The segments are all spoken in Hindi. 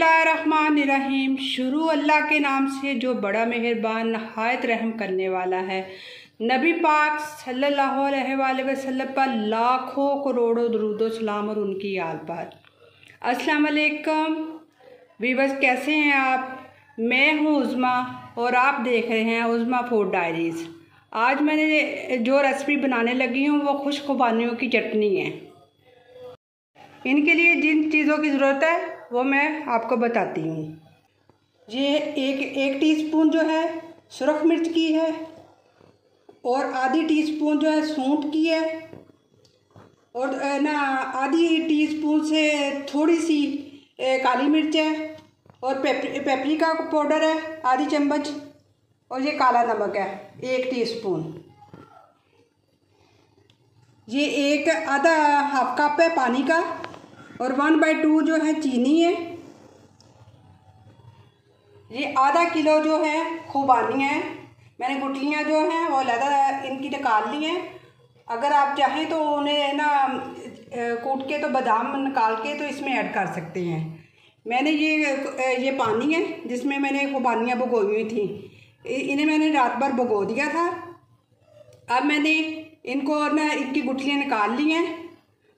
बिस्मिल्लाहिर्रहमानिर्रहीम। शुरू अल्लाह के नाम से जो बड़ा मेहरबान नहायत रहम करने वाला है। नबी पाक सल्लल्लाहु अलैहि वसल्लम पर लाखों करोड़ों दरूद व सलाम और उनकी आल पर। अस्सलाम वालेकुम वीवर्स, कैसे हैं आप? मैं हूँ उज़्मा और आप देख रहे हैं उज़्मा फूड डायरीज़। आज मैंने जो रेसिपी बनाने लगी हूँ वो खुश खुबानियों की चटनी है। इनके लिए जिन चीज़ों की ज़रूरत है वो मैं आपको बताती हूँ। ये एक टीस्पून जो है सुरख मिर्च की है और आधी टीस्पून जो है सूंठ की है और ना आधी टीस्पून से थोड़ी सी काली मिर्च है और पेपरिका पाउडर है आधी चम्मच और ये काला नमक है 1 टीस्पून। ये एक आधा हाफ कप है पानी का और 1/2 जो है चीनी है। ये आधा किलो जो है खुबानी है। मैंने गुठलियाँ जो हैं वो लहदा इनकी निकाल ली हैं। अगर आप चाहें तो उन्हें ना कूट के तो बादाम निकाल के तो इसमें ऐड कर सकते हैं। मैंने ये पानी है जिसमें मैंने खुबानियाँ भिगोई हुई थी, इन्हें मैंने रात भर भिगो दिया था। अब मैंने इनको ना इनकी गुठलियाँ निकाल ली हैं।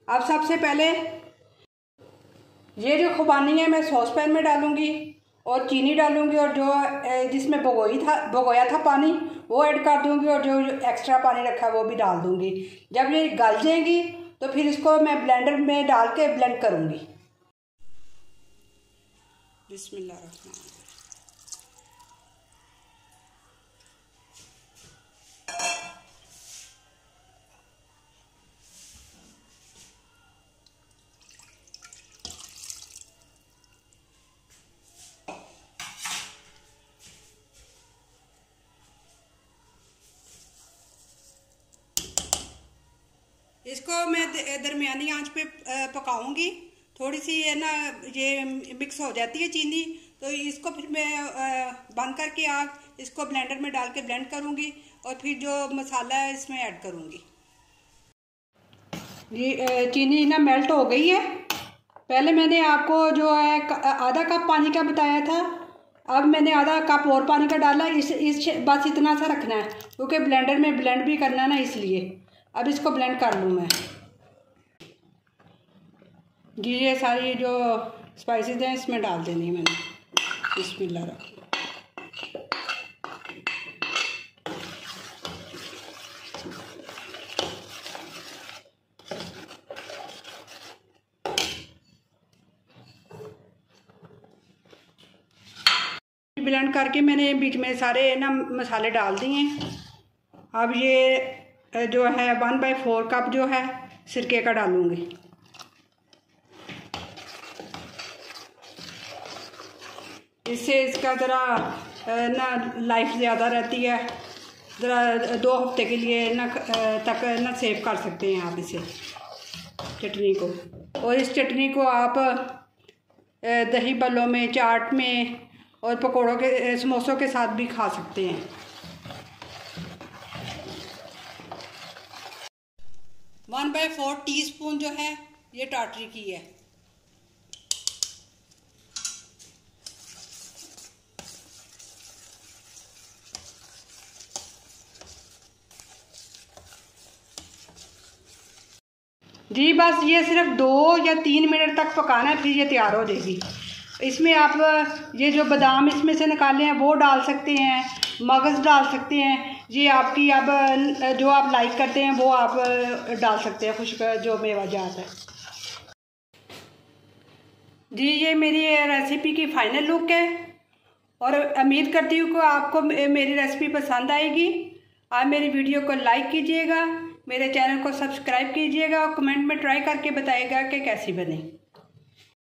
अब सबसे पहले ये जो खुबानी है मैं सॉस पैन में डालूँगी और चीनी डालूँगी और जो जिसमें भिगोया था पानी वो ऐड कर दूँगी और जो एक्स्ट्रा पानी रखा है वो भी डाल दूँगी। जब ये गल जाएगी तो फिर इसको मैं ब्लेंडर में डाल के ब्लेंड करूँगी। बिस्मिल्लाह। इसको मैं दरमियानी आंच पे पकाऊंगी। थोड़ी सी है ना ये मिक्स हो जाती है चीनी, तो इसको फिर मैं बंद करके आग इसको ब्लेंडर में डाल के ब्लेंड करूंगी और फिर जो मसाला है इसमें ऐड करूंगी। ये चीनी ना मेल्ट हो गई है। पहले मैंने आपको जो है आधा कप पानी का बताया था, अब मैंने आधा कप और पानी का डाला। इस बस इतना सा रखना है क्योंकि ब्लेंडर में ब्लेंड भी करना है ना, इसलिए। अब इसको ब्लेंड कर लूँ मैं। जी ये सारी जो स्पाइसेस हैं इसमें डाल देनी है मैंने। बिस्मिल्लाह। ब्लेंड करके मैंने बीच में सारे ना मसाले डाल दिए हैं। अब ये जो है 1/4 कप जो है सिरके का डालूँगी। इससे इसका ज़रा ना लाइफ ज़्यादा रहती है। ज़रा 2 हफ्ते के लिए ना तक ना सेव कर सकते हैं आप इसे चटनी को। और इस चटनी को आप दही बल्लों में, चाट में और पकौड़ों के समोसों के साथ भी खा सकते हैं। 1/4 टीस्पून जो है ये टाटरी की है। जी बस ये सिर्फ 2 या 3 मिनट तक पकाना है, फिर ये तैयार हो जाएगी। इसमें आप ये जो बादाम इसमें से निकाले हैं वो डाल सकते हैं, मगज़ डाल सकते हैं। ये आपकी अब जो आप लाइक करते हैं वो आप डाल सकते हैं, खुश्क जो मेवा जात है। जी ये मेरी रेसिपी की फ़ाइनल लुक है और उम्मीद करती हूँ कि आपको मेरी रेसिपी पसंद आएगी। आप मेरी वीडियो को लाइक कीजिएगा, मेरे चैनल को सब्सक्राइब कीजिएगा और कमेंट में ट्राई करके बताइएगा कि कैसी बनी।